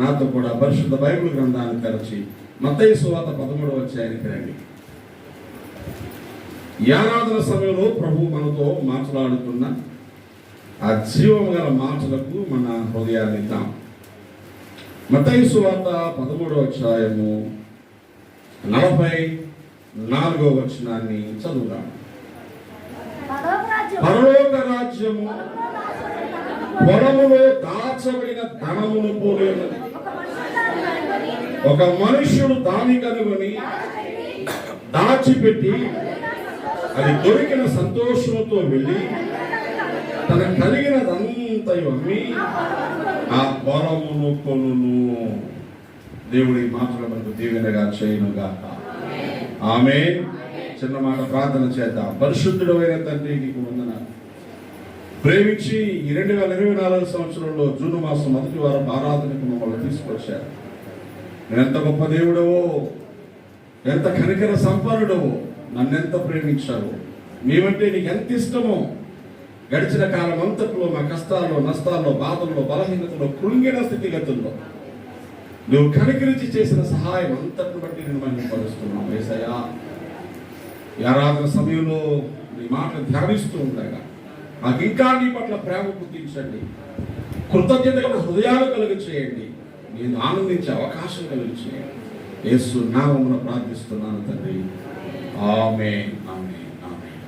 నాతో కూడా పరిశుద్ధ బైబిల్ గ్రంథాన్ని తెరచి మత్తయి సువార్త 13వ అధ్యాయానికి రండి. ఈ ఆరాధన సమయంలో ప్రభు మనతో మాట్లాడుతున్న ఆ జీవం గల మాటలకు మన హృదయాన్ని ఇద్దాం. మత్తయి సువార్త 13వ అధ్యాయము 44వ వచనాన్ని చదువుదాం. పరలోక రాజ్యము పొలములో దాచబడిన ధనమును పోలేనది. ఒక మనుష్యుడు దాని కనుగొని దాచిపెట్టి అది దొరికిన సంతోషంతో వెళ్ళి తన కలిగినదంతయు అమ్మి ఆ పొలమును కొనును. దేవుడి మాటలు మనకు దీవెనగా చేయనుగాక. ఆమేన్. చిన్న మాట ప్రార్థన చేద్దాం. పరిశుద్ధుడు అయిన తండ్రి, నీకు వందనాలు. ప్రేమించి ఈ 2024 సంవత్సరంలో జూన్ మాసం మొదటి వారం ఆరాధనకు మమ్మల్ని తీసుకొచ్చారు. ఎంత గొప్ప దేవుడవో, ఎంత కనికర సంపన్నుడవో, నన్నెంత ప్రేమించావో, మేమంటే నీకు ఎంత ఇష్టమో. గడిచిన కాలం అంతట్లో మా కష్టాల్లో, నష్టాల్లో, బాధల్లో, బలహీనతలో, కృంగిన స్థితిగతుల్లో నువ్వు కనికరించి చేసిన సహాయం అంతటిని బట్టి నేను మహిమపరుస్తున్నాను. యేసయ్యా, ఈ ఆరాధన సమయంలో నీ మాటలు ధ్యానిస్తూ ఉండగా మాకు ఇంకా నీ పట్ల ప్రేమ పుట్టించండి. కృతజ్ఞతగా హృదయాలు కలుగు చేయండి. నేను ఆనందించే అవకాశం కలుగు చేయండి. యేసు నామమున ప్రార్థిస్తున్నాను తండ్రి. ఆమేన్, ఆమేన్, ఆమేన్.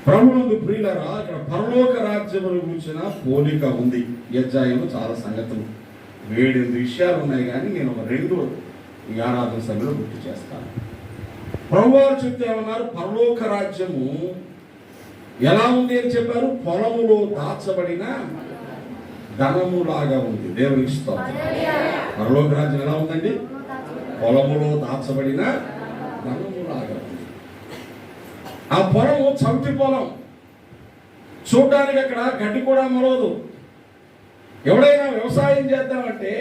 ప్రభువునందు ప్రియులారా, ఇక్కడ పరలోక రాజ్యమును గురించిన పోలిక ఉంది. ఈ అధ్యాయంలో చాలా సంగతులు 7 విషయాలు ఉన్నాయి, కానీ నేను ఒక 2 ఈ ఆరాధన సభలో గుర్తు చేస్తాను. ప్రభువారు చెప్తే ఏమన్నారు? పరలోక రాజ్యము ఎలా ఉంది అని చెప్పారు? పొలములో దాచబడిన ధనములాగా ఉంది. దేవునికి స్తోత్రం. పరలోక రాజ్యం ఎలా ఉందండి? పొలములో దాచబడిన ధనములాగా ఉంది. ఆ పొలము చంటి పొలం, చూడడానికి అక్కడ గడ్డి కూడా మొలవదు. ఎవడైనా వ్యవసాయం చేద్దామంటే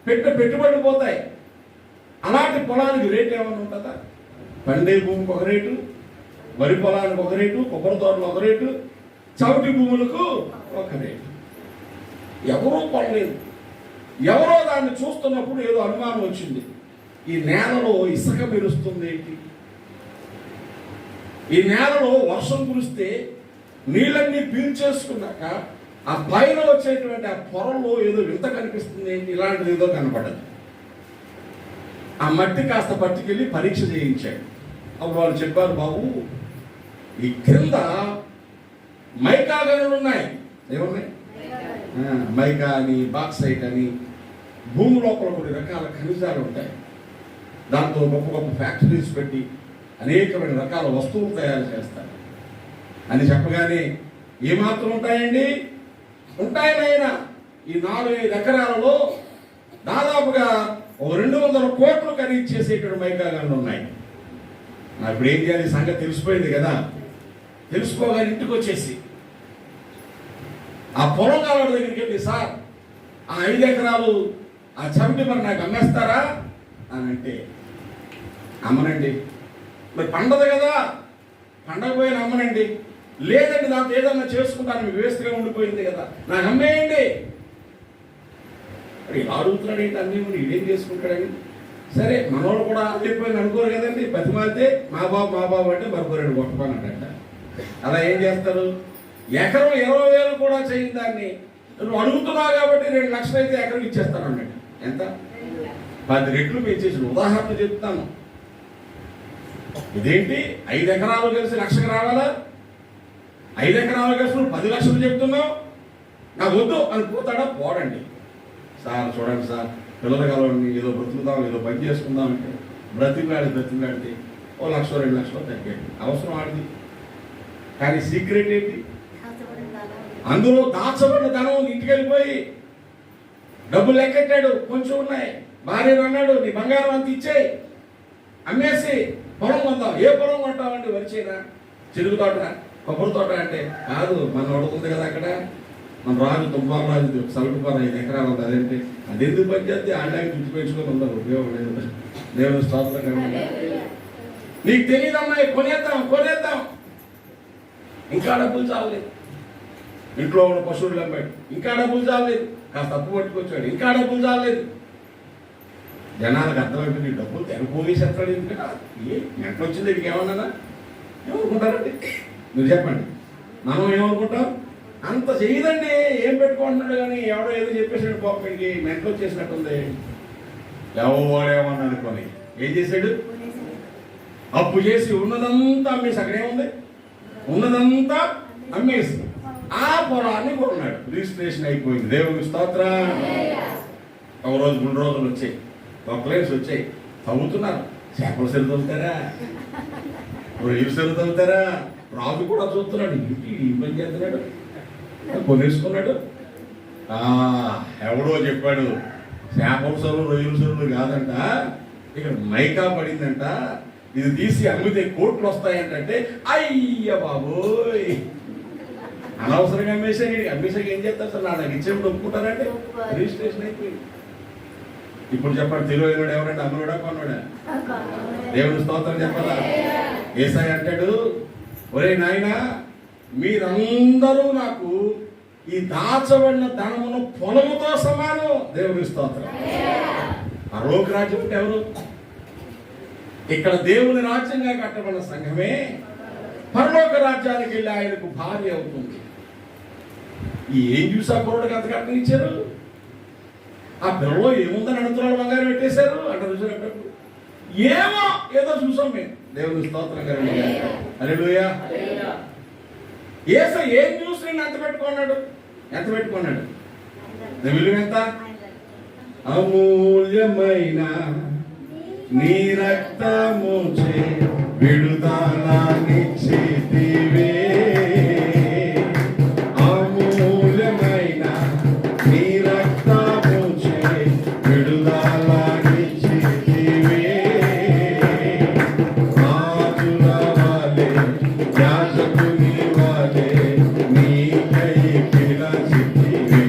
పెట్టుబడి పోతాయి. అలాంటి పొలానికి రేటు ఏమైనా ఉంటుందా? పండే భూమికి ఒక రేటు, వరి పొలానికి ఒక రేటు, కొబ్బరి తోటలు ఒక రేటు, చవిటి భూములకు ఒక రేటు. ఎవరూ కొనలేదు. ఎవరో దాన్ని చూస్తున్నప్పుడు ఏదో అనుమానం వచ్చింది. ఈ నేలలో ఇసుక మెరుస్తుంది ఏంటి? ఈ నేలలో వర్షం కురిస్తే నీళ్ళన్నీ పీల్చేసుకున్నాక ఆ పైన వచ్చేటువంటి ఆ పొరలో ఏదో వింత కనిపిస్తుంది ఏంటి? ఇలాంటిది ఏదో కనపడదు. ఆ మట్టి కాస్త పట్టుకెళ్ళి పరీక్ష చేయించాడు. అప్పుడు వాళ్ళు చెప్పారు, బాబు, ఈ క్రింద మైకా గనులు ఉన్నాయి. ఏమున్నాయి? మైకా అని, బాక్సైట్ అని, భూమి లోపల కొన్ని రకాల ఖనిజాలు ఉంటాయి. దాంతో గొప్ప గొప్ప ఫ్యాక్టరీస్ పెట్టి అనేకమైన రకాల వస్తువులు తయారు చేస్తారు అని చెప్పగానే, ఏమాత్రం ఉంటాయండి? ఉంటాయనైనా ఈ 4-5 ఎకరాలలో దాదాపుగా 200 కోట్లు ఖరీదు చేసేటువంటి మైకా గనులు ఉన్నాయి. ఇప్పుడు ఏం చేయాలి? సంగతి తెలిసిపోయింది కదా. తెలుసుకోగానే ఇంటికి వచ్చేసి ఆ పొలం కావాల దగ్గరికి వెళ్ళి, సార్, ఆ 5 ఎకరాలు ఆ చవిటి మరి నాకు అమ్మేస్తారా అని అంటే, అమ్మనండి. మరి పండదు కదా, పండకపోయినా అమ్మనండి. లేదండి, దాంతో ఏదన్నా చేసుకుంటాను, మీకు వేస్ట్గా ఉండిపోయింది కదా, నాకు అమ్మేయండి. మరి ఇలా అడుగుతున్నాడు ఏంటి? అన్నీ మరి ఇదేం చేసుకుంటాడని. సరే, మనోళ్ళు కూడా చెప్పిపోయింది అనుకోరు కదండి. బతిమాలితే మా బాబు అంటే మరొకరు కొట్టమన్నట్ట. అలా ఏం చేస్తారు? ఎకరం 20,000 కూడా చేయని దాన్ని నువ్వు అడుగుతున్నావు కాబట్టి 2 లక్షలు అయితే ఎకరం ఇచ్చేస్తాను అన్నట్టు. ఎంత? 10 రెట్లు పెంచేసి. ఉదాహరణ చెప్తాను. ఇదేంటి 5 ఎకరాలు కలిసి 1 లక్షకు రావాలా? 5 ఎకరాలు కలిసి నువ్వు 10 లక్షలు చెప్తున్నావు, నాకు వద్దు అని పోతాడా? పోడండి. సార్ చూడండి సార్, పిల్లల కలవండి, ఏదో బ్రతుకుతాం, ఏదో పని చేసుకుందాం అంటే బ్రతిమలాడితే 1 లక్ష 2 లక్షలు తగ్గండి. అవసరం ఆడింది. కానీ సీక్రెట్ ఏంటి? అందులో దాచబడిన ధనం ఇంటికి వెళ్ళిపోయి డబ్బులు లెక్కెట్టాడు, కొంచెం ఉన్నాయి. భార్యను అన్నాడు, నీ బంగారం అంత ఇచ్చేయి, అమ్మేసి పొలం కొందాం. ఏ పొలం కొంటామండి? వరిచేనా, చెరుకు తోట, కొబ్బరి తోట అంటే కాదు. మన ఉడుతుంది కదా అక్కడ, మన రాజు తుమ్మారు రాజు సలుపుపారు 5 ఎకరాలు ఉంది. అదేంటి? అదెందుకు పని చేస్తే ఆడడానికి చుట్టూ పెంచుకొని ఉండదు, ఉపయోగం లేదు. దేవుని స్తోత్రం. నీకు తెలియదమ్మా, కొనేద్దాం. ఇంకా డబ్బులు చావలేదు. ఇంట్లో ఉన్న పశువులు అమ్మాడు, ఇంకా డబ్బులు చావలేదు. కాస్త తప్పు పట్టుకొచ్చాడు, ఇంకా డబ్బులు చావలేదు. జనాలకు అర్థమైపోయింది డబ్బులు తెగపోగేసేస్తాడు ఎందుకంటే ఏ మెంటలు వచ్చింది వీడికి ఏమన్నా ఏమనుకుంటారండి మీరు చెప్పండి మనం ఏమనుకుంటాం అంత చేయదండి ఏం పెట్టుకుంటున్నాడు కానీ ఎవడో ఏదో చెప్పేసాడు పాపకి మెంటలు వచ్చేసినట్టుంది ఎవడేమన్నా అనుకోని ఏం చేశాడు అప్పు చేసి ఉన్నదంతా అమ్మేసి అక్కడేముంది ఉన్నదంతా అమ్మేసి ఆ పొలాన్ని కొన్నాడు రిజిస్ట్రేషన్ అయిపోయింది దేవుని స్తోత్రం ఒక రోజు 3 రోజులు వచ్చాయి క్లైంట్స్ వచ్చాయి తవ్వుతున్నారు చేపల సెలు తవ్వుతారా రొయ్యలు సెలు తవ్వుతారా రాజు కూడా చూస్తున్నాడు ఇంటి ఈ పని చేస్తున్నాడు కొనేసుకున్నాడు ఎవడో చెప్పాడు చేపల సెలు రొయ్యల సెలు కాదంట ఇక్కడ మైకా పడిందంట ఇది తీసి అమ్మితే కోట్లు వస్తాయంటే అయ్య బాబోయ్ అనవసరంగా అమ్మేసాక ఏం చేస్తారు సార్ నా దగ్గర ఇచ్చేప్పుడు ఒప్పుకుంటారంటే రిజిస్ట్రేషన్ అయిపోయింది ఇప్పుడు చెప్పండి తెలివైనడు ఎవరంటే అమ్మనుడా కొన్నాడా దేవుని స్తోత్రం చెప్పాలా యేసయ్య అంటాడు ఒరే నాయనా మీరందరూ నాకు ఈ దాచబడిన ధనమును పొలముతో సమానం దేవుని స్తోత్రం పరలోక రాజ్యం అంటే ఎవరు ఇక్కడ దేవుని రాజ్యంగా కట్టబడిన సంఘమే పరలోక రాజ్యానికి వెళ్ళి ఆయనకు భార్య అవుతుంది ఏం చూసా కుర్రోడికి అంత కట్టనిచ్చారు ఆ పిల్లలో ఏముందని అడుగుతున్నాడు బంగారం పెట్టేశారు అంటే చూసినప్పుడు ఏమో ఏదో చూసాం మేము దేవుని స్తోత్రం గారు హల్లెలూయా యేసయ్య ఏం చూసి నేను ఎంత పెట్టుకున్నాడు విలువ ఎంత అమూల్యమైన నీ రక్తము చే విడుదలనిచ్చితివే అమూల్యమైన నీ రక్తము చే విడుదలనిచ్చితివే రాజుల వలె యాజకుని వలె నీకై పిలచితివే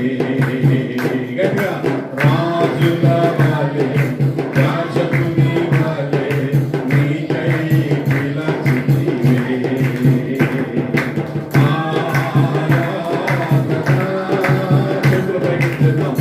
గట్టిగా రాజుల వలె యాజకుని వలె నీకై పిలచితివే చేతులు పైకి చేద్దాం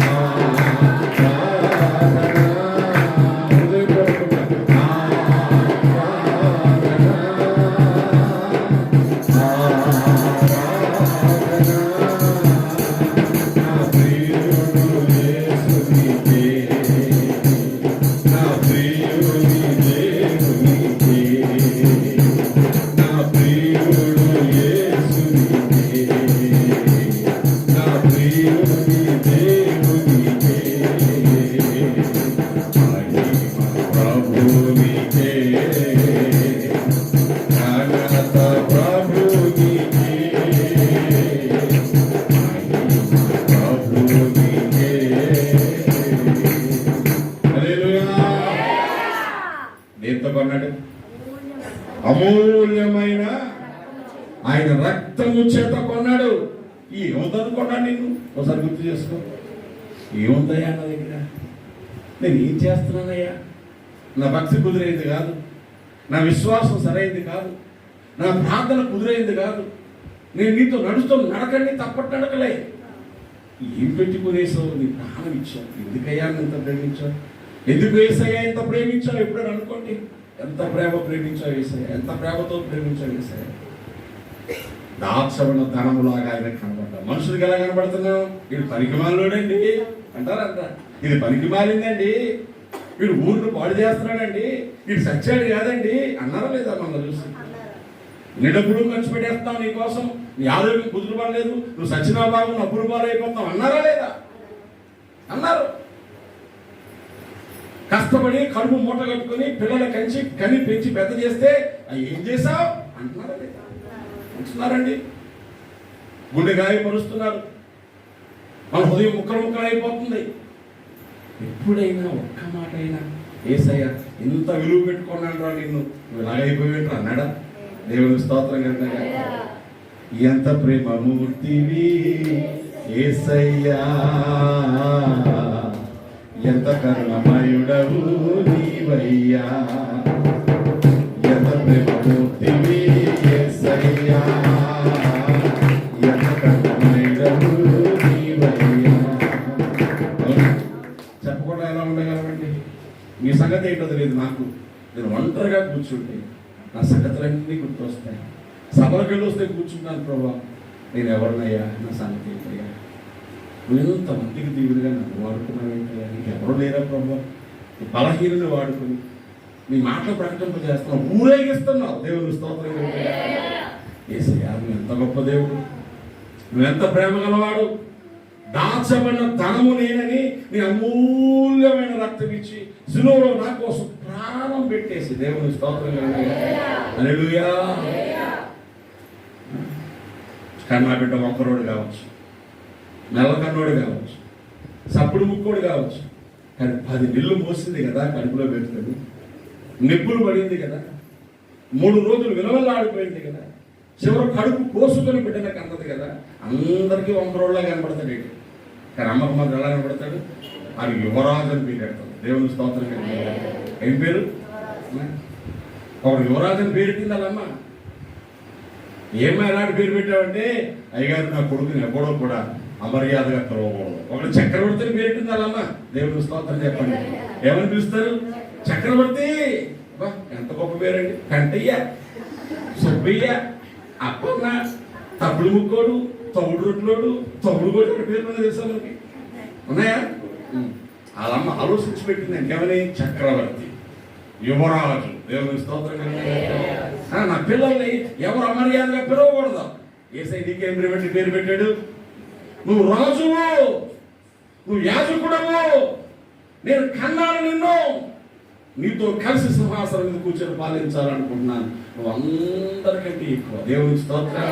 దేంతో కొన్నాడు అమూల్యమైన ఆయన రక్తము చేత కొన్నాడు ఏముందనుకున్నాడు నిన్ను ఒకసారి గుర్తు చేసుకో ఏముందయ్యా నా దగ్గర నేను ఏం చేస్తున్నానయ్యా నా భక్తి కుదిరైంది కాదు నా విశ్వాసం సరైంది కాదు నా ప్రార్థన కుదిరైంది కాదు నేను నీతో నడుస్తూ నడకండి తప్పటి నడకలే ఏం పెట్టుకునేసావు నీ ప్రాణం ఇచ్చావు ఎందుకయ్యా ఎంత ప్రేమించావు ఎందుకు యేసయ్య ఎంత ప్రేమించావు ఎప్పుడైనా అనుకోండి ఎంత ప్రేమ ప్రేమించావు యేసయ్య ఎంత ప్రేమతో ప్రేమించావు యేసయ్య దాచబడిన ధనములాగా ఆయన కనబడ్డా మనుషులకి ఎలా కనబడుతున్నావు వీడు పనికిమాలోడండి అంటారంట ఇది పనికి మారిందండి వీడు ఊరిని పాడు చేస్తున్నాడండి వీడు సచ్చాడు కాదండి అన్నారా లేదా మన చూసి నీ డబ్బులు ఖర్చు పెట్టేస్తావు నీ కోసం నీ ఆరోగ్యం కుదురు పడలేదు నువ్వు సచ్చినా బాబు అప్పులు పాలైపోతావు అన్నారా లేదా అన్నారు కష్టపడి కడుపు మూట కట్టుకుని పిల్లల కని పెంచి పెద్ద చేస్తే అవి ఏం చేశావు అంటున్నారా లేదా అంటున్నారండి గుండె గాయపరుస్తున్నారు మన హృదయం ముక్కలు అయిపోతుంది ఎప్పుడైనా ఒక్క మాట అయినా యేసయ్య ఇంత విలువ పెట్టుకున్నాను రా నిన్ను నువ్వు ఇలాగైపోయినట్టు అన్నాడా దేవుని స్తోత్రం కనుక ఎంత ప్రేమమూర్తివి యేసయ్యా ఎంత కరుణమయుడవు నీవయ్యా ఎంత ప్రేమమూర్తివి యేసయ్యా ఎంత కరుణమయుడవు నీవయ్యా చెప్పకుండా ఎలా ఉండగలమండి మీ సంగతి ఏంటో తెలియదు నాకు. నేను ఒంటరిగా కూర్చుంటే నా సంగతులన్నీ గుర్తొస్తాయి. సభలకు వెళ్ళి వస్తే కూర్చుంటాను, ప్రభా నేను ఎవరినయ్యా, నా సంగతి ఏంటయ్యా, నువ్వు ఇంతమందికి దీవుడిగా నన్ను వాడుకున్నావేంటయ్యా, నీకు ఎవరు లేరా ప్రభా, బలహీనుని వాడుకొని నీ మాటలు ప్రకటింపజేస్తున్నావు, ఊరేగిస్తున్నావు. దేవుని స్తోత్రం. యేసయ్యా నువ్వు ఎంత గొప్ప దేవుడు, నువ్వెంత ప్రేమ గలవాడు. దాచబడిన ధనము నేనని నీ అమూల్యమైన రక్తం ఇచ్చి సిలువలో నా కోసం ప్రాణం పెట్టేసి దేవుని స్తోత్రం. హల్లెలూయా. కన్నా బిడ్డ ఒక్కరోడు కావచ్చు, నెలకన్నోడు కావచ్చు, సప్పుడు ముక్కోడు కావచ్చు, కానీ 10 నెలలు మోసింది కదా కడుపులో పెట్టుకొని, నిప్పులు పడింది కదా, 3 రోజులు విలువలాడిపోయింది కదా, చివరి కడుపు కోసుకొని బిడ్డన కన్నది కదా. అందరికీ ఒక్కరోళ్ళ కనబడతాడు. కానీ అమ్మకు మాత్రం ఎలా కనబడతాడు? అది యువరాజు అని పేరు పెడతాడు. దేవుని స్తోత్రం. ఏం పేరు? ఒకడు యువరాజు అని పేరు పెట్టింది వాళ్ళమ్మ. ఏమో ఎలాంటి పేరు పెట్టావంటే, అయ్యగారు నా కొడుకుని ఎప్పుడో కూడా అమర్యాదగా పిలవకూడదు. ఒకడు చక్రవర్తి అని పేరు పెట్టింది వాళ్ళమ్మ. దేవుని స్తోత్రం. చెప్పండి, ఏమని పిలుస్తారు? చక్రవర్తి. ఎంత గొప్ప పేరండి. కంటయ్య, సుబ్బయ్య, అప్పన్న, తప్పుడు ముక్కోడు, తౌడు రొట్లోడు, తౌడు కూడా పేరు తెలుసా మనకి ఉన్నాయా? వాళ్ళమ్మ ఆలోచించి పెట్టింది. ఇంకేమని? చక్రవర్తి, యువరాజు. దేవుని స్తోత్రం. నా పిల్లల్ని ఎవరు అమర్యాదగా పిలవకూడదు. యేసయ్య నీకేం పేరు పెట్టాడు? నువ్వు రాజువు, నువ్వు యాజకుడవు, నేను కన్నాను నిన్ను, నీతో కలిసి సింహాసనం మీద కూర్చొని పాలించాలనుకుంటున్నాను, నువ్వు అందరికంటే ఎక్కువ. దేవుని స్తోత్రం.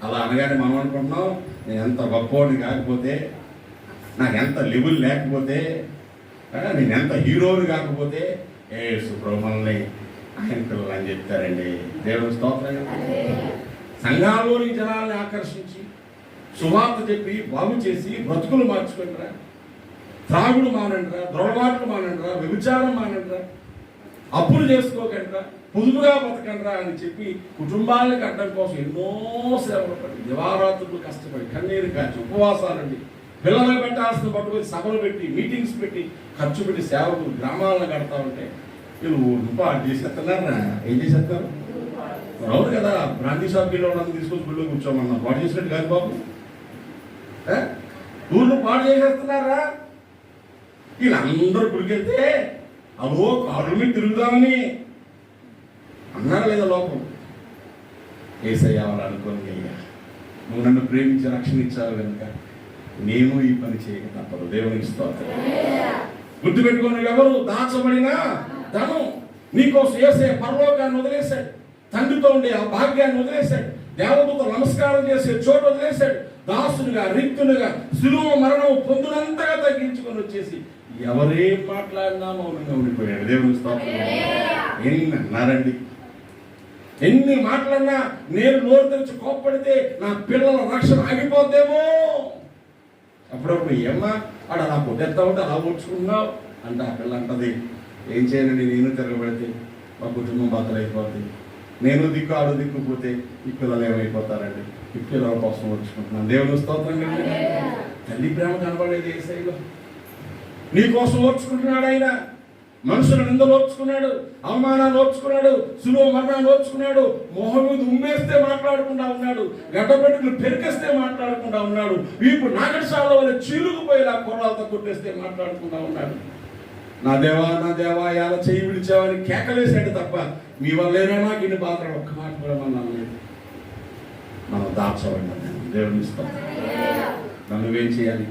అలా అనగానే మనం అనుకుంటున్నాం, నేను ఎంత గొప్పవాడిని కాకపోతే, నాకు ఎంత లెవెల్ లేకపోతే, నేను ఎంత హీరోని కాకపోతే యేసు ప్రభువుని ఆయన పిల్లలు అని చెప్తారండి. దేవుని స్తోత్రం. సంఘాల్లోని జనాల్ని ఆకర్షించి సువార్త చెప్పి బాగు చేసి బ్రతుకులు మార్చుకుంటారా, త్రాగుడు మానంటారా, దొరబాట్లు మానంటారా, వ్యభిచారం మానంటారా, అప్పులు చేసుకోకంటారా, పొదుపుగా బతకండ్రా అని చెప్పి కుటుంబాలను కట్టడం కోసం ఎన్నో సేవలు పడి, దివారాత్రులు కష్టపడి, కన్నీరు కాచి, ఉపవాసాలండి, పిల్లలు పెట్టాల్సిన పట్టుకొని సభలు పెట్టి, మీటింగ్స్ పెట్టి, ఖర్చు పెట్టి సేవకులు గ్రామాలను కడతా ఉంటే వీళ్ళు పాటు చేసేస్తున్నారా? ఏం చేసేస్తారు? అవును కదా, బ్రాంతి షాప్కి వెళ్ళి తీసుకొచ్చి గుళ్ళో కూర్చోమన్నా పాటు చేసినట్టు కాదు బాబు. ఊళ్ళు పాటు చేసేస్తున్నారా? వీళ్ళందరూ గుడికెళ్తే అవో కాళ్ళు మీద తిరుగుదామని అన్నారా లేదా లోపం? యేసయ్య వాళ్ళు అనుకోని, అయ్యా నువ్వు నన్ను ప్రేమించి రక్షణ ఇచ్చావు కనుక నేను ఈ పని చేయక తప్పదు. దేవునికి స్తోత్రం. గుర్తుపెట్టుకుని, ఎవరు దాచబడిన ధనం నీకోసం యేసయ్య పరలోకాన్ని వదిలేశాడు, తండ్రితో ఉండే ఆ భాగ్యాన్ని వదిలేశాడు, దేవదూత నమస్కారం చేసే చోటు వదిలేశాడు, దాసునిగా రిక్తునిగా సిలువ మరణం పొందునంతగా తగ్గించుకొని వచ్చేసి ఎవరేం మాట్లాడినా మౌనంగా ఉండిపోయాడు. దేవుని స్తోత్రం. ఎన్ని అన్నారండి, ఎన్ని మాట్లాడినా నేను నోరు తెరిచి కోప్పడితే నా పిల్లల రక్షణ ఆగిపోద్దేమో. అప్పుడప్పుడు ఏమ్మా ఆడ అలా పొద్దుతా ఉంటే అలా ఓడ్చుకున్నావు అంటే ఆ పిల్ల అంటది, ఏం చేయనండి, నేను తిరగబడితే మా కుటుంబం బాధలైపోతుంది, నేను దిక్కు ఆడు దిక్కుపోతే ఈ పిల్లలు ఏమైపోతారండి, ఈ పిల్లల కోసం ఓడ్చుకుంటున్నాను. దేవుని స్తోత్రం. తల్లి ప్రేమ కనబడేది యేసయ్యలో. నీ కోసం ఓర్చుకుంటున్నాడు ఆయన. మనుషుల నిందలు ఓర్చుకున్నాడు, అవమానాలు ఓర్చుకున్నాడు, సులువ మరణాలు ఓర్చుకున్నాడు, మొహం మీద ఉమ్మేస్తే మాట్లాడకుండా ఉన్నాడు, గడ్డపెట్టుకులు పెరికేస్తే మాట్లాడకుండా ఉన్నాడు, వీపు నాగశాల వల్ల చీలుకుపోయేలా కొర్రాలతో కొట్టేస్తే మాట్లాడకుండా ఉన్నాడు. నా దేవా ఎలా చేయి విడిచావని కేకలేసాడు తప్ప మీ వల్లేనా నాకు ఇన్ని బాధలు ఒక్క మాట కూడా మనం దాచబడినా దేవుని స్తోత్రం. నువ్వేం చేయాలి?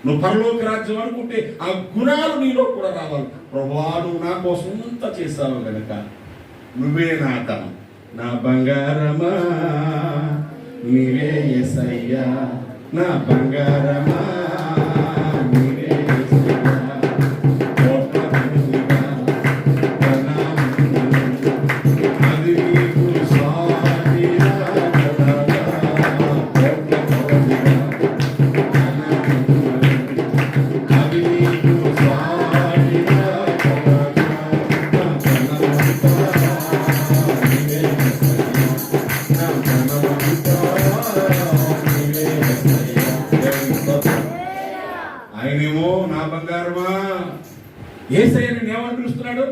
నువ్వు పరలోక రాజ్యం అనుకుంటే ఆ గుణాలు నీలో కూడా రావాలి. ప్రభువా నువ్వు నా కోసం అంతా చేస్తావు కనుక నువ్వే నా ధనం, నా బంగారమా నీవే యేసయ్యా, నా బంగారమా నీవే యేసయ్యా, అది నీకు సాటిరా యేసయ్య నిన్ను ఏమని పిలుస్తున్నాడు?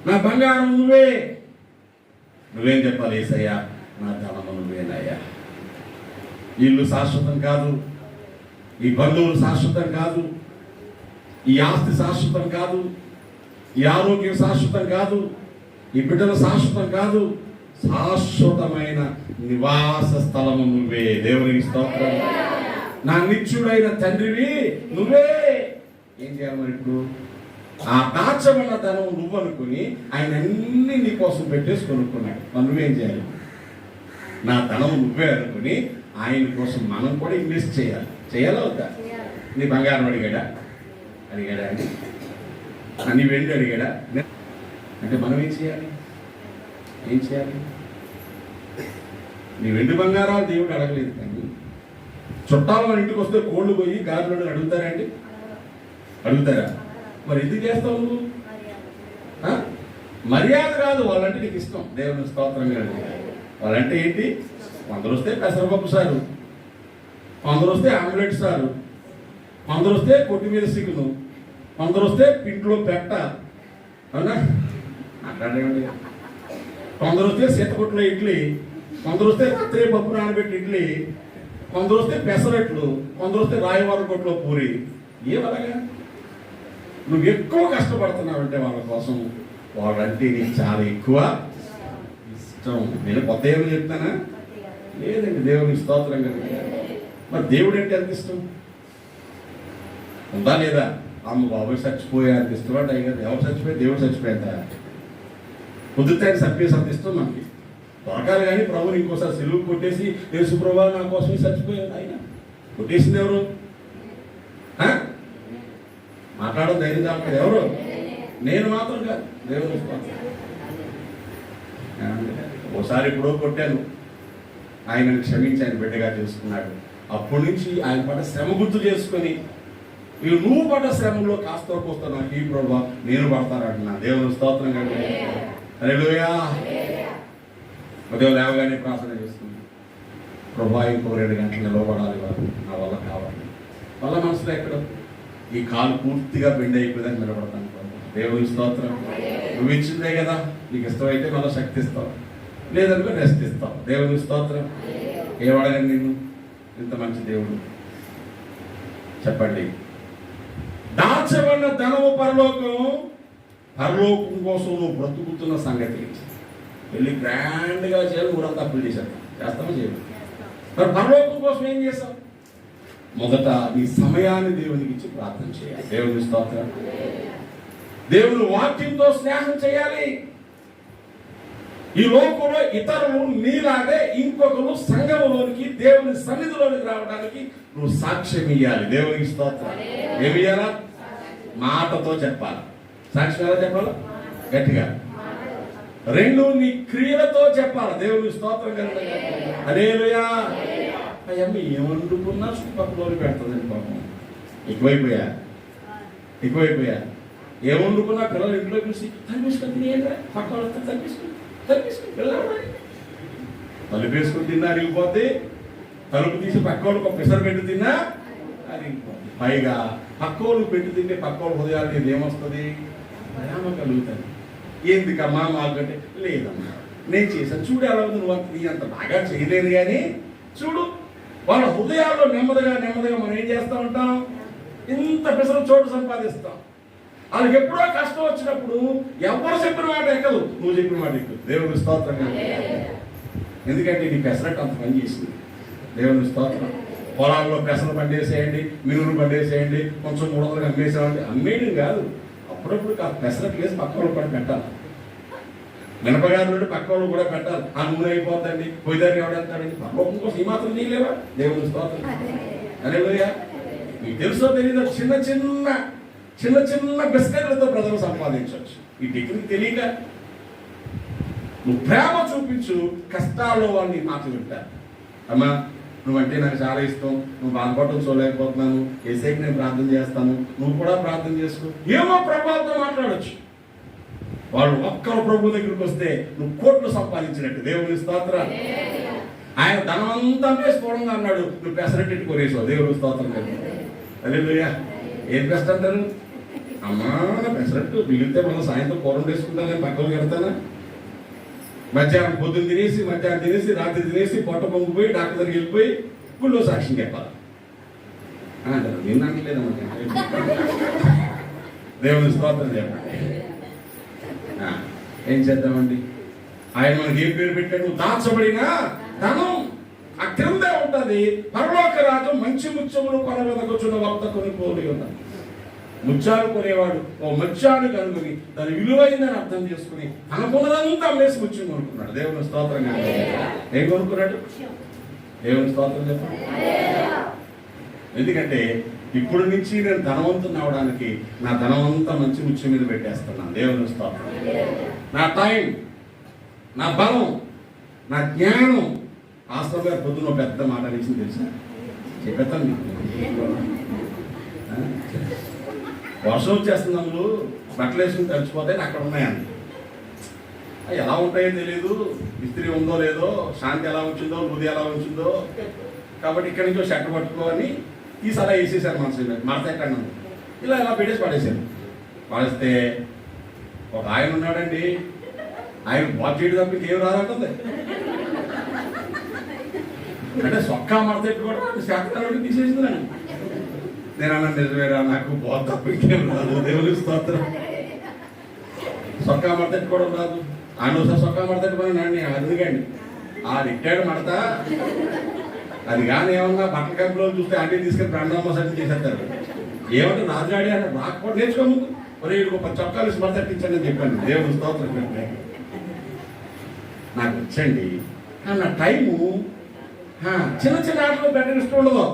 నా బంగారం నువ్వే. నువ్వేం చెప్పాలి? యేసయ్య నా ధనము నువ్వేనయ్యా. ఇల్లు శాశ్వతం కాదు, ఈ బంధువులు శాశ్వతం కాదు, ఈ ఆస్తి శాశ్వతం కాదు, ఈ ఆరోగ్యం శాశ్వతం కాదు, ఈ బిడ్డలు శాశ్వతం కాదు. శాశ్వతమైన నివాస స్థలము నువ్వే. దేవునికి స్తోత్రం. నా నిత్యుడైన తండ్రివి నువ్వే. ఏం చేయాలి మరి ఇప్పుడు? ఆ దాచబడిన ధనం నువ్వు అనుకుని ఆయన అన్ని నీ కోసం పెట్టేసి కొనుక్కున్నాడు. మరి నువ్వేం చేయాలి? నా ధనం నువ్వే అనుకుని ఆయన కోసం మనం కూడా ఇన్వెస్ట్ చేయాలి. చేయాలా వద్దా? నీ బంగారం అడిగాడా? అడిగాడా అండి? నీ వెండి అడిగాడా? అంటే మనం ఏం చేయాలి? ఏం చేయాలి? నీ వెండి బంగారాలు దేవుడు అడగలేదు. కానీ చుట్టాలు మన ఇంటికి వస్తే కోళ్ళు పోయి గారెలు అడుగుతారా? అడుగుతారా? మరి ఎందుకు చేస్తావు నువ్వు? మర్యాద కాదు, వాళ్ళంటే నీకు ఇష్టం. దేవుని స్తోత్రం కాదు. వాళ్ళంటే ఏంటి? కొందరు వస్తే పెసరపప్పు సారు, కొందరు వస్తే ఆమ్లెట్ సారు, కొందరు వస్తే కొత్తిమీర సిగును, కొందరు వస్తే పింట్లో పెట్ట, అవునా? మాట్లాడేవండి. కొందరు వస్తే సీతకొట్లో ఇడ్లీ, కొందరు వస్తే పత్రే పప్పు నానబెట్టి ఇడ్లీ, కొందరు వస్తే పెసరట్లు, కొందరు వస్తే రాయవారం కొట్లో పూరి. ఏమలాగా? నువ్వు ఎక్కువ కష్టపడుతున్నావంటే వాళ్ళ కోసం, వాళ్ళంటే నీకు చాలా ఎక్కువ ఇష్టం. నేను కొత్త ఏమని చెప్తానా? లేదండి. దేవుని స్తోత్రం కదా. మరి దేవుడు అంటే ఎంత ఇష్టం ఉందా లేదా? అమ్మ బాబు చచ్చిపోయా అంత ఇష్టమా? ఎవరు చచ్చిపోయి? దేవుడు చచ్చిపోయిందా? కుదిరితే ఆయన చంపేసి అంత ఇష్టం మనకి. దొరకాలి కానీ ప్రభుని ఇంకోసారి సెలువు కొట్టేసి యేసు ప్రభువా నా కోసమే చచ్చిపోయాడు ఆయన. కొట్టేసింది ఎవరు? మాట్లాడడం ధైర్యం కాదు ఎవరు? నేను మాత్రం కాదు. దేవుని ఓసారి ఎప్పుడో కొట్టాను, ఆయనను క్షమించి ఆయన బిడ్డగా చేసుకున్నాడు. అప్పటి నుంచి ఆయన పడ్డ శ్రమ గుర్తు చేసుకొని, ఇవి నువ్వు పడ్డ శ్రమంలో కాస్త కోస్తా నాకు ఈ ప్రభువా నేను పడతానంటున్నా. దేవుని స్తోత్రం కంటే హల్లెలూయా. ఉదయం లేవగానే ప్రార్థన చేస్తుంది, ప్రభువా ఇంకో 2 గంటలు నిలవబడాలి, వారు నా వల్ల కావాలి. వాళ్ళ మనసులో ఎక్కడ ఈ కాలు పూర్తిగా బెండ్ అయిపోయిందని నిలబడతాను. దేవుని స్తోత్రం. నువ్వు ఇచ్చిందే కదా, నీకు ఇష్టమైతే మళ్ళీ శక్తి ఇస్తావు, లేదనుకో రెస్ట్ ఇస్తావు. దేవుని స్తోత్రం. ఏమడగండి నేను? ఇంత మంచి దేవుడు. చెప్పండి. దాచబడిన ధనము పరలోకం. పరలోకం కోసం నువ్వు బ్రతుకుతున్న సంగతి వెళ్ళి గ్రాండ్గా చేయాలి. ఊరంతా అప్పులు చేశాను, చేస్తామో చేయదు. మరి పరలోకం కోసం ఏం చేస్తావు? మొదట నీ సమయాన్ని దేవునికి ఇచ్చి ప్రార్థన చేయాలి. దేవుని స్తోత్రం. దేవుని వాక్యంతో స్నేహం చేయాలి. ఈ లోకంలో ఇతరులు నీలాగే ఇంకొకరు సంఘములోనికి దేవుని సన్నిధిలోనికి రావడానికి నువ్వు సాక్ష్యం ఇయ్యాలి. దేవునికి స్తోత్రం. ఏమి ఇయ్యాలా? మాటతో చెప్పాలి. సాక్ష్యం ఎలా చెప్పాలి? గట్టిగా. 2 నీ క్రియలతో చెప్పాలి. దేవుని స్తోత్రం కనుక హల్లెలూయా. అయ్యమ్మ ఏమనుకున్నా చుట్టుపక్కల పెడుతుందండి పాపం. ఎక్కువైపోయా. ఏమనుకున్నా పిల్లలు ఇంట్లో చూసి తలిపేసుకొని పక్క వాళ్ళతో తలిపేసుకుని పిల్లలు తలుపేసుకుని తిన్నా అరిగిపోతే, తలుపు తీసి పక్క వాళ్ళకి ఒక పెసరు పెట్టి తిన్నా అరిగిపోతుంది. పైగా పక్క వాళ్ళు పెట్టి తింటే పక్క వాళ్ళ హృదయాలు నీది ఏమొస్తుంది? ప్రేమ కలుగుతుంది. ఎందుకమ్మా మాకంటే? లేదమ్మా నేను చేశాను చూడు ఎలా ఉంది. నువ్వు నీ అంత బాగా చేయలేదు కానీ చూడు. వాళ్ళ హృదయాల్లో నెమ్మదిగా మనం ఏం చేస్తూ ఉంటాం? ఇంత పెసరు చోటు సంపాదిస్తాం. వాళ్ళకి ఎప్పుడో కష్టం వచ్చినప్పుడు ఎవరు చెప్పిన మాట ఎక్కదు, నువ్వు చెప్పిన మాట ఎక్కువ. దేవుని స్తోత్రం. ఎందుకంటే నీ పెసరట్టు అంత పని చేసింది. దేవుని స్తోత్రం. పొలాల్లో పెసలు పండేసేయండి, మినుములు పండేసేయండి, కొంచెం 300 అమ్మేసేవాడి. అమ్మేయడం కాదు, అప్పుడప్పుడు పెసరట్టు వేసి పక్క వాళ్ళు కూడా పెట్టాలి. మినపగారు పక్క వాళ్ళు కూడా పెట్టాలి. ఆ నూనె అయిపోద్దండి, పొయ్యిదారి ఎవడెళ్తాడండి. పక్కం కోసం ఈ మాత్రం నీళ్ళేవా? దేవుని స్తోత్రం. హల్లెలూయా. మీకు తెలుసో తెలీదో చిన్న చిన్న బిస్కెట్లతో ప్రజలు సంపాదించవచ్చు. ఈ టెక్నిక్ తెలియక నువ్వు ప్రేమ చూపించు, కష్టాల్లో వాళ్ళని మాట వింటారు. అమ్మా నువ్వంటే నాకు చాలా ఇష్టం, నువ్వు బాధపడటం చూడలేకపోతున్నాను, ఏసైకి నేను ప్రార్థన చేస్తాను, నువ్వు కూడా ప్రార్థన చేసుకో. ఏమో ప్రభావంతో మాట్లాడచ్చు. వాళ్ళు ఒక్కరు ప్రభు దగ్గరికి వస్తే నువ్వు కోట్లు సంపాదించినట్టు. దేవుని స్తోత్రం. ఆయన ధనమంతా వేసుకోవడంగా అన్నాడు, నువ్వు పెసరట్టి కొనేసావు. దేవుని స్తోత్రం. హల్లెలూయా. ఏం బెస్ట్ అంటారు? అమ్మా పెసరట్టు మిగిలితే మనం సాయంత్రం కూర వేసుకుంటానని పక్కన పెడతానా? మధ్యాహ్నం పొద్దున్న తినేసి రాత్రి తినేసి పొట్ట పొంగిపోయి డాక్టర్ దగ్గరికి వెళ్ళిపోయి గుళ్ళో సాక్ష్యం చెప్పాలి అంటారు. నేను అనట్లేదమ్మా, దేవుని స్తోత్రం చెప్పండి. ఏం చేద్దామండి? ఆయన మనకి ఏం పేరు పెట్టాడు? దాచబడిన ధనం అక్రమంగా ఉంటుంది. పరలోక రాజు మంచి ముత్యములు కొనవదకొచ్చున్న వర్తకుని పోలి ఉన్నాడు. ముత్యాలు కొనేవాడు ఓ ముత్యాన్ని కనుగొని దాని విలువైందని అర్థం చేసుకుని అనుకున్నదంతా అమ్మేసి ముత్యం కొనుక్కున్నాడు. దేవుని స్తోత్రం. ఏం కొనుక్కున్నాడు? దేవుని స్తోత్రం చెప్పండి. ఎందుకంటే ఇప్పుడు నుంచి నేను ధనవంతుని అవడానికి నా ధనమంతా మంచి ముత్యం మీద పెట్టేస్తున్నాను. దేవుని స్తోత్రం. నా టైం, నా బలం, నా జ్ఞానం. ఆస్టర్ గారు పొద్దున పెద్ద మాట అనేసి తెలుసా? చెప్పేస్తాను. వర్షం వచ్చేస్తున్నాము, బట్టలు వేసుకుని తడిచిపోతే అక్కడ ఉన్నాయండి. ఎలా ఉంటాయో తెలియదు, ఇస్త్రీ ఉందో లేదో, శాంతి ఎలా ఉంచిందో, బుద్ధి ఎలా ఉంచిందో, కాబట్టి ఇక్కడి నుంచి షర్ట్ పట్టుకోని ఈసారి వేసేసారు మనసు మడత ఎక్కడ ఇలా పెట్టేసి పడేసారు. పడేస్తే ఒక ఆయన ఉన్నాడండి, ఆయన బాగా చేయడం తప్ప ఏం రాదంటుంది. అంటే సొక్కా మడత ఎట్టుకోవడం శాఖ తీసేసిందని నేను అన్న నిజమేరా, నాకు బాగా తప్ప ఇంకేం రాదు. దేవుని స్తోత్రం. సొక్కా మడత ఎట్టుకోవడం రాదు. ఆయన ఒకసారి సొక్కా మడత ఎట్టుకోండి అందుకండి ఆ రిటైర్డ్ మడత అది కానీ ఏమన్నా బట్టల కంపెనీలో చూస్తే అంటే తీసుకెళ్ళి ప్రాణామ సర్టి చేసేస్తారు. ఏమంటే రాజాడి అని రాకపోతే నేర్చుకో ముందు ఒరే ఒక 10 చొక్కాలు ఇసి మడత ఎట్టించండి అని చెప్పాను. దేవుని స్తోత్రం. నాకు వచ్చండి నా టైము చిన్న చిన్న ఆటలో పెట్టడం ఇష్టం ఉండదు.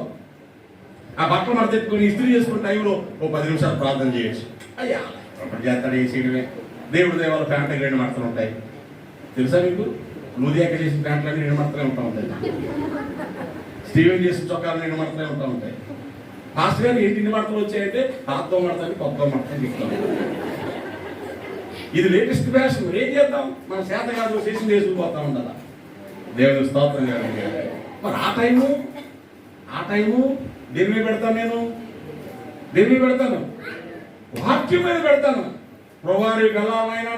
ఆ బట్టలు మడత ఎత్తుకొని ఇస్త్రీ చేసుకున్న టైంలో ఓ 10 నిమిషాలు ప్రార్థన చేయొచ్చు. అయ్యా ఒకటి చేస్తాడు వేసేయడమే. దేవుడి దేవాల ప్యాంట్లకి 2 మడతలు ఉంటాయి తెలుసా మీకు? లూదియాక చేసిన ప్యాంట్లన్నీ 2 మడతలే ఉంటా ఉంటాయి. స్టీవెన్ చేసిన చొక్కాలు 2 మడతలే ఉంటా ఉంటాయి. ఫాస్ట్ గారు ఎన్ని మడతలు వచ్చాయంటే పాతో మడతని కొత్త మడతని చెప్తాం. ఇది లేటెస్ట్ ఫ్యాషన్. ఏం చేద్దాం? మన చేత కాదు చేసిన వేసుకుపోతా ఉండాలి. దేవుని స్తోత్రం గారు. మరి ఆ టైము దేని మీద పెడతాను? దేని మీద పెడతాను? వాక్యం మీద పెడతాను. ప్రభువారికి వెళ్ళాలనైనా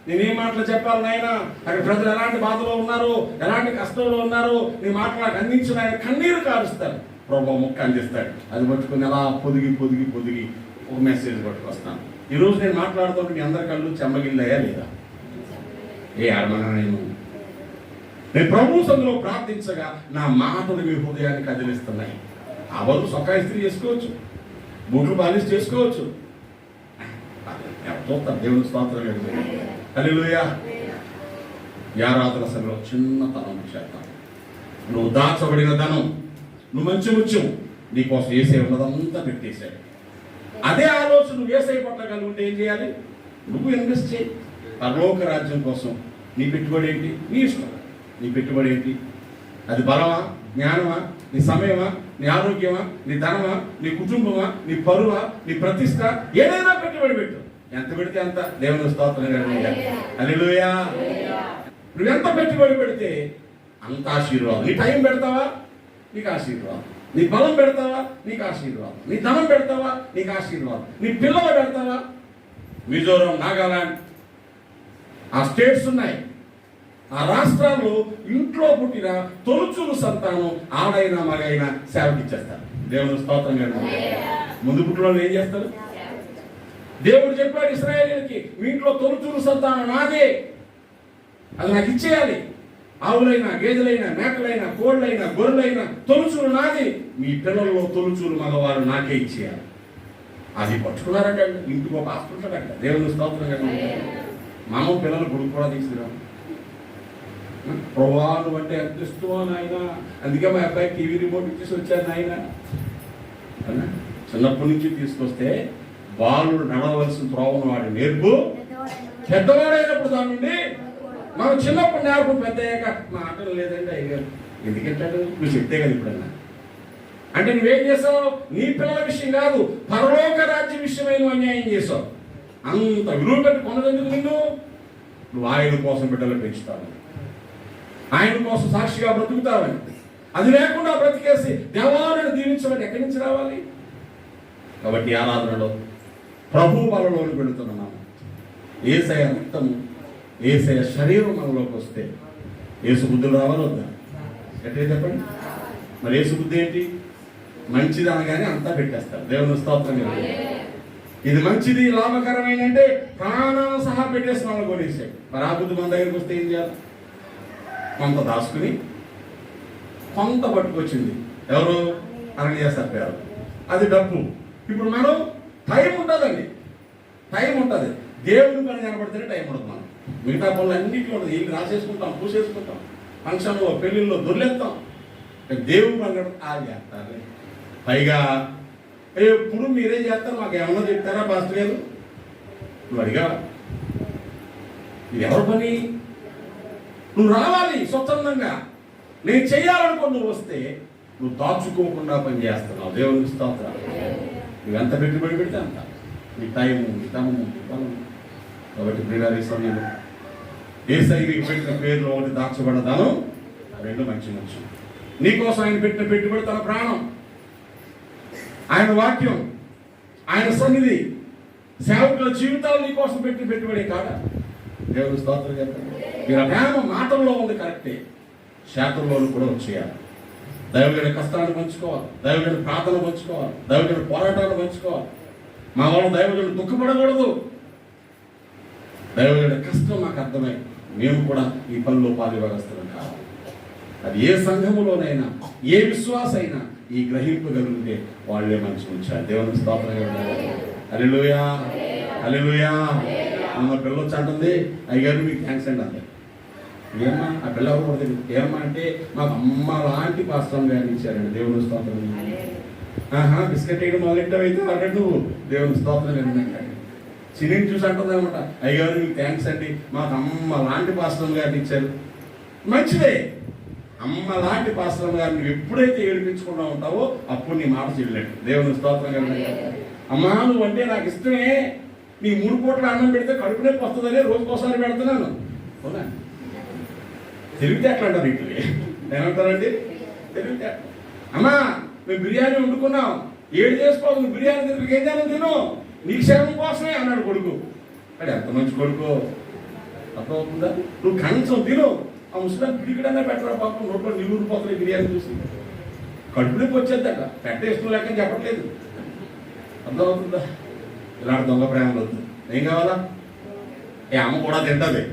నేనేం మాటలు చెప్పాలి నాయనా, అక్కడ ప్రజలు ఎలాంటి బాధలో ఉన్నారు, ఎలాంటి కష్టంలో ఉన్నారు, నీ మాటలు నాకు అందించిన ఆయన కన్నీరు కారుస్తాడు. ప్రభు ముక్క అందిస్తాడు. అది పట్టుకుని అలా పొదిగి ఒక మెసేజ్ పట్టుకొస్తాను. ఈరోజు నేను మాట్లాడుతుంటే మీ అందరి కళ్ళు చెమ్మగిల్లయ్యా లేదా? ఆడమన్నా నేను ప్రభు సందులో ప్రార్థించగా నా మాటలు మీ హృదయాన్ని కదిలిస్తున్నాయి. ఆ బదులు సొక్కా ఇస్త్రీ చేసుకోవచ్చు, బూట్లు పాలిష్ చేసుకోవచ్చు. చూస్తాను. దేవుని స్తోత్రం. హల్లెలూయా. ఈ ఆరాధన సభలో చిన్నతనం చేద్దాం. నువ్వు దాచబడిన ధనం, నువ్వు మంచి ముత్యం నీకోసం ఏసై ఉన్నదంతా పెట్టేశాడు. అదే ఆలోచన నువ్వు ఏసై పట్ల కలిగి ఉంటే ఏం చేయాలి? నువ్వు ఇన్వెస్ట్ చేయి. పరలోక రాజ్యం కోసం నీ పెట్టుబడి ఏంటి? నీ ఇష్టం. నీ పెట్టుబడి ఏంటి? అది బలమా, జ్ఞానమా, నీ సమయమా, నీ ఆరోగ్యమా, నీ ధనమా, నీ కుటుంబమా, నీ పరువా, నీ ప్రతిష్ట, ఏదైనా పెట్టుబడి పెట్టు. ఎంత పెడితే అంత. దేవుని స్తోత్రం. హల్లెలూయా. నువ్వెంత పెట్టుబడి పెడితే అంత ఆశీర్వాదం. నీ టైం పెడతావా? నీకు ఆశీర్వాదం. నీ బలం పెడతావా? నీకు ఆశీర్వాదం. నీ ధనం పెడతావా? నీకు ఆశీర్వాదం. నీ పిల్లలు పెడతావా? మిజోరం, నాగాలాండ్ ఆ స్టేట్స్ ఉన్నాయి. ఆ రాష్ట్రాల్లో ఇంట్లో పుట్టిన తొలుచూరు సంతానం ఆడైనా మగైనా సేవకి ఇచ్చేస్తారు. దేవుని స్తోత్రం. ముందు పుట్టిన ఏం చేస్తారు? దేవుడు చెప్పాడు ఇశ్రాయేలీయులకి, మీ ఇంట్లో తొలుచూరు సంతానం నాదే, అది నాకు ఇచ్చేయాలి. ఆవులైనా, గేదెలైనా, మేకలైనా, కోళ్ళైనా, గొర్రెలైనా తొలుచూరు నాది. మీ పిల్లల్లో తొలుచూరు మగవారు నాకే ఇచ్చేయాలి. అది పట్టుకున్నారంటే ఇంటికి ఒక ఆస్తుంటాడంట. దేవుని స్తోత్రం. మనం పిల్లలు గుడికి కూడా తీసుకురాం. ప్రభావం అంటే ఎంత ఇష్టమో నాయన, అందుకే మా అబ్బాయి టీవీ రిమోట్ ఇచ్చేసి వచ్చారు నాయన. చిన్నప్పటి నుంచి తీసుకొస్తే వాళ్ళు నడవలసిన త్రోవను వాడి నేర్పు పెద్దవాడైనప్పుడు దాని నుండి మనం చిన్నప్పుడు నేర్పు పెద్ద అయ్యాక మా ఆటలు లేదండి అయ్యారు ఎందుకంటాడు? నువ్వు చెప్తే కదా ఇప్పుడన్నా. అంటే నువ్వేం చేసావు? నీ పిల్లల విషయం కాదు, పరలోక రాజ్య విషయమై నువ్వు అన్యాయం చేసావు. అంత విలువ పెట్టి కొనదెందుకు నిన్ను? నువ్వు ఆయన కోసం బిడ్డలు పెంచుతావు, ఆయన కోసం సాక్షిగా బ్రతుకుతావని. అది లేకుండా బ్రతికేసి దేవాలను దీవించమని ఎక్కడి నుంచి రావాలి? కాబట్టి ఆరాధనలో ప్రభు బలలోకి వెళుతున్నాము. యేసయ్య రక్తము, యేసయ్య శరీరం మనలోకి వస్తే యేసు బుద్ధులు రావాలి వద్దా? ఎట్లా చెప్పండి? మరి యేసు బుద్ధి ఏంటి? మంచిది అనగానే అంతా పెట్టేస్తారు. దేవుని స్తోత్రం. ఇది మంచిది, లాభకరమైన అంటే ప్రాణాలను సహా పెట్టేసి వాళ్ళు కొనేసాయి. మరి ఆ బుద్ధి మన దగ్గరికి వస్తే ఏం చేయాలి? కొంత దాచుకుని కొంత పట్టుకొచ్చింది. ఎవరు? అనగా చెప్పారు. అది డబ్బు. ఇప్పుడు మనం టైం ఉంటుందండి, టైం ఉంటుంది. దేవుని పని కనబడితేనే టైం ఉంటుంది. మనం మిగతా పనులు అన్నింటిలో ఉంటుంది. ఇల్లు రాసేసుకుంటాం, పూసేసుకుంటాం, ఫంక్షన్లో పెళ్ళిళ్ళలో దొర్లేస్తాం. దేవుని పని అది చేస్తారు. పైగా ఎప్పుడు మీరే చేస్తారు, మాకు ఏమన్నా చెప్తారా పాస్టర్ గారు? నువ్వు అడిగా, ఇది ఎవరి పని? నువ్వు రావాలి స్వచ్ఛందంగా. నేను చేయాలనుకో, నువ్వు వస్తే నువ్వు దాచుకోకుండా పని చేస్తున్నావు. దేవునికి స్తోత్రం. నువ్వు ఎంత పెట్టుబడి పెడితే అంత, నీ టైము, నీ తనము, నీ బలము. కాబట్టి ప్రియులారా, ఈ సమయంలో యేసయ్యకి పెట్టిన పేర్లు ఒకటి దాచబడదాను, రెండు మంచి మంచి. నీకోసం ఆయన పెట్టిన పెట్టుబడి తన ప్రాణం, ఆయన వాక్యం, ఆయన సన్నిధి, సేవకుల జీవితాలు నీకోసం పెట్టిన పెట్టుబడి కాదా? దేవుని స్తోత్రం చెప్పండి. మీరు ప్రేమ మాటల్లో ఉంది కరెక్టే, శాతంలోనూ కూడా వచ్చేయాలి. దైవజన కష్టాన్ని పంచుకోవాలి, దైవజన ప్రార్థన పంచుకోవాలి, దైవజన పోరాటాలు పంచుకోవాలి. మా వాళ్ళు దైవజనులు దుఃఖపడకూడదు. దైవజన కష్టం నాకు అర్థమై మేము కూడా ఈ పనిలో పాలుభాగస్తున్నాం కావాలి. అది ఏ సంఘములోనైనా, ఏ విశ్వాసైనా ఈ గ్రహింపగలిగితే వాళ్ళే మంచి ఉంచాలి. దేవుని స్తోత్రం. హల్లెలూయా, హల్లెలూయా. మన పిల్ల వచ్చి అంటుంది, అయ్యగారు మీకు థ్యాంక్స్ అండి అంతే. ఏమ్మా? ఆ పిల్ల ఎవరు కూడా తెలియదు. ఏమ్మా అంటే మాకు అమ్మ లాంటి పాస్టర్ గారిని ఇచ్చారండి. దేవుని స్తోత్రం. బిస్కెట్ వేయడం మొదలెట్టవైతే అక్కడ నువ్వు దేవుని స్తోత్రం విన్నాక చిన్నని చూసి అంటుంది అనమాట, అయ్యగారు మీకు థ్యాంక్స్ అండి, మాకు అమ్మ లాంటి పాస్టర్ గారిని ఇచ్చారు. మంచిదే, అమ్మ లాంటి పాస్టర్ గారిని ఎప్పుడైతే ఏడిపించకుండా ఉంటావో అప్పుడు నీ మాట చెల్లినట్టు. దేవుని స్తోత్రం గారు. అమ్మా నువ్వు అంటే నాకు ఇష్టమే, నీ 3 పూట్ల అన్నం పెడితే కడుపు నొప్పి వస్తుందనే రోజుకోసారి పెడుతున్నాను. అవునా? తెలివితే ఎట్లా అంటారు ఇంట్లో? ఏమంటారండి? తెలివితే. అమ్మా మేము బిర్యానీ వండుకున్నాం, 7 చేసుకోవాలి, నువ్వు బిర్యానీ తిరిగి ఏం చేయాలని తిను, నీ క్షేమం కోసమే అన్నాడు కొడుకు. అది ఎంత మంచి కొడుకో అర్థమవుతుందా? నువ్వు కనీసం తిను. ఆ ముస్లిం పిడికడన్నా పెట్టరా పాపం, నోట్లో నిలువురిపోతుంది బిర్యానీ చూసి. కడుపు నొప్పి వచ్చేద్దట, పెట్టేస్తూ లెక్కని చెప్పట్లేదు. అర్థమవుతుందా? ఇలాంటి దొంగ ప్రేమలు వద్దు. ఏం కావాలా? ఏ అమ్మ కూడా తింటుంది,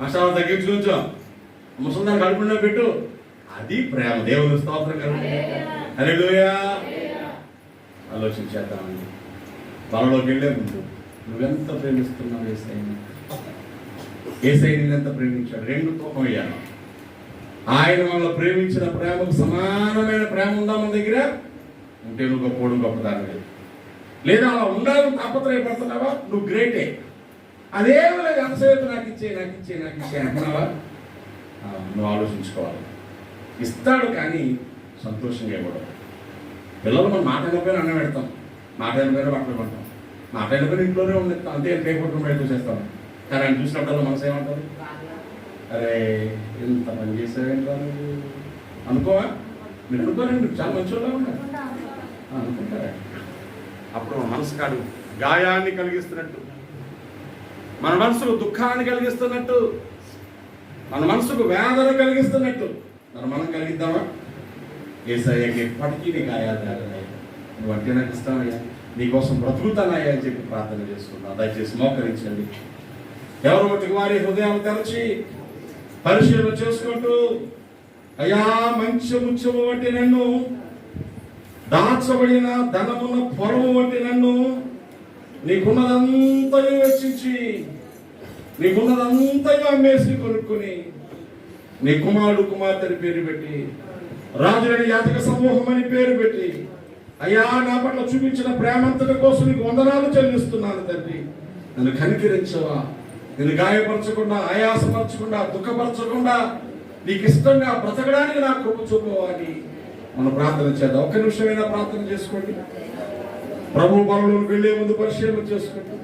మసాలా తగ్గించు కొంచెం, ముసలిదాన్ని కడుపులో పెట్టు, అది ప్రేమ. దేవుని స్తోత్రం కలుగుతుంది. హల్లెలూయా. ఆలోచించేద్దామండి. బలలోకి వెళ్ళే ముందు నువ్వెంత ప్రేమిస్తున్నావు యేసయ్యని? యేసయ్య నిన్నెంత ప్రేమించాడు? 2 కోపం అయ్యాను. ఆయన మనల్ని ప్రేమించిన ప్రేమకు సమానమైన ప్రేమ ఉందా మన దగ్గర? ఉంటే నువ్వు గొప్పడు, గొప్పదాన్ని. లేదా అలా ఉండాలని తాపత్రయపడుతున్నావా? నువ్వు గ్రేటే. అదేమో లేదు, ఎంతసేపు నాకు ఇచ్చే నాకు ఇచ్చే నాకు ఇచ్చే అంటున్నావా? నువ్వు ఆలోచించుకోవాలి. ఇస్తాడు కానీ సంతోషంగా ఇవ్వడం. పిల్లలు మనం మాట అయినపోయినా అన్నం పెడతాం, మాట అయినపోయినా బట్టలు పడతాం, మాట అయినపోయినా ఇంట్లోనే ఉండేస్తాం, అంతే లేకపోతే బయట చూసేస్తాం. కానీ ఆయన చూసినప్పుడల్లా మనసు ఏమంటారు? అరే ఎంత పని చేసావేంటారు అనుకోవా? మీరు అనుకోరండి, చాలా మంచిగా ఉన్నారు అనుకుంటారా? అప్పుడు మన మనసు కాదు గాయాన్ని కలిగిస్తున్నట్టు, మన మనసుకు దుఃఖాన్ని కలిగిస్తున్నట్టు, మన మనసుకు వేదన కలిగిస్తున్నట్టు మనం కలిగిద్దామా? యేసయ్యకి ఎప్పటికీ నీ గాయాలు కాదయ్యా, నువ్వు అంటే నాకు ఇస్తానయ్యా, నీకోసం బ్రతుకుతానయ్యా అని చెప్పి ప్రార్థన చేసుకున్నా. దయచేసి మోకరించండి. ఎవరు ఒకటి వారి హృదయాలు తెరచి పరిశీలన చేసుకుంటూ, అయ్యా మంచి ముత్యము వంటి నన్ను, దాచబడిన ధనమున్న పొరము వంటి నన్ను, నీకున్నదంతయు వెచ్చించి, నీకున్నదంతయు అమ్మేసి కొనుక్కుని, నీ కుమారుడు కుమార్తెని పేరు పెట్టి, రాజులని యాజక సమూహం అని పేరు పెట్టి, అయ్యా నా పట్ల చూపించిన ప్రేమంతటి కోసం నీకు వందనాలు చెల్లిస్తున్నాను తండ్రి. నన్ను కనికరించవా, నేను గాయపరచకుండా, ఆయాసపరచకుండా, దుఃఖపరచకుండా నీకు ఇష్టంగా బ్రతకడానికి నాకు కృప చూపవాలి. మనం ప్రార్థన చేద్దాం. ఒక్క నిమిషమైనా ప్రార్థన చేసుకోండి. ప్రభు బలంలోకి వెళ్ళే ముందు పరిశీలన చేసుకోండి.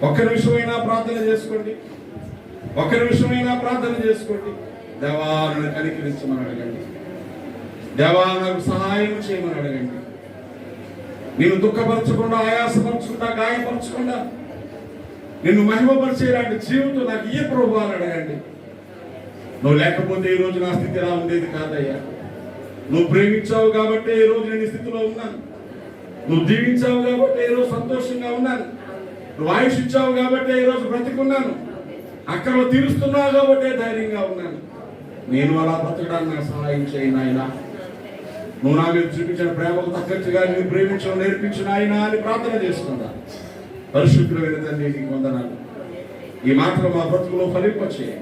ఒక్క నిమిషమైనా ప్రార్థన చేసుకోండి. ఒక్క నిమిషమైనా ప్రార్థన చేసుకోండి. దేవా నన్ను కనికరించమని అడగండి. దేవా నాకు సహాయం చేయమని అడగండి. నిన్ను దుఃఖపరచకుండా, ఆయాసపరచకుండా, గాయపరచకుండా నిన్ను మహిమపరిచేలాంటి జీవితం నాకు ఇయ్య ప్రభువా అని అడగండి. నువ్వు లేకపోతే ఈ రోజు నా స్థితి ఇలా ఉండేది కాదయ్యా. నువ్వు ప్రేమించావు కాబట్టి ఈ రోజు నేను ఈ స్థితిలో ఉన్నాను. నువ్వు దీవించావు కాబట్టి ఈ రోజు సంతోషంగా ఉన్నాను. నువ్వు ఆయుష్ ఇచ్చావు కాబట్టి ఈ రోజు బ్రతికున్నాను. అక్కడ తీరుస్తున్నావు కాబట్టి ధైర్యంగా ఉన్నాను. నేను అలా బ్రతకడానికి నాకు సహాయం చేయి నాయనా. నువ్వు నా మీద చూపించిన ప్రేమకు తగ్గట్టుగా నేను ప్రేమించడం నేర్పించు నాయనా అని ప్రార్థన చేసుకున్నా. పరిశుద్ధమైన తండ్రి నీకు వందనాలు. ఈ మాత్రం మా బ్రతుకులో ఫలింపచేయి.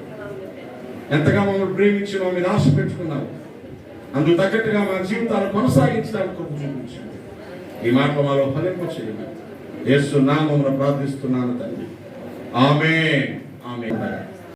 ఎంతగా మమ్మల్ని ప్రేమించినా మీరు ఆశ పెట్టుకున్నావు. అందుకు తగ్గట్టుగా మా జీవితాలు కొనసాగించడానికి కృప చూపించండి. ఈ మాట మాలో ఫలింపచేయమని యేసు నామమున ప్రార్థిస్తున్నాను తండ్రి. ఆమేన్. ఆమేన్.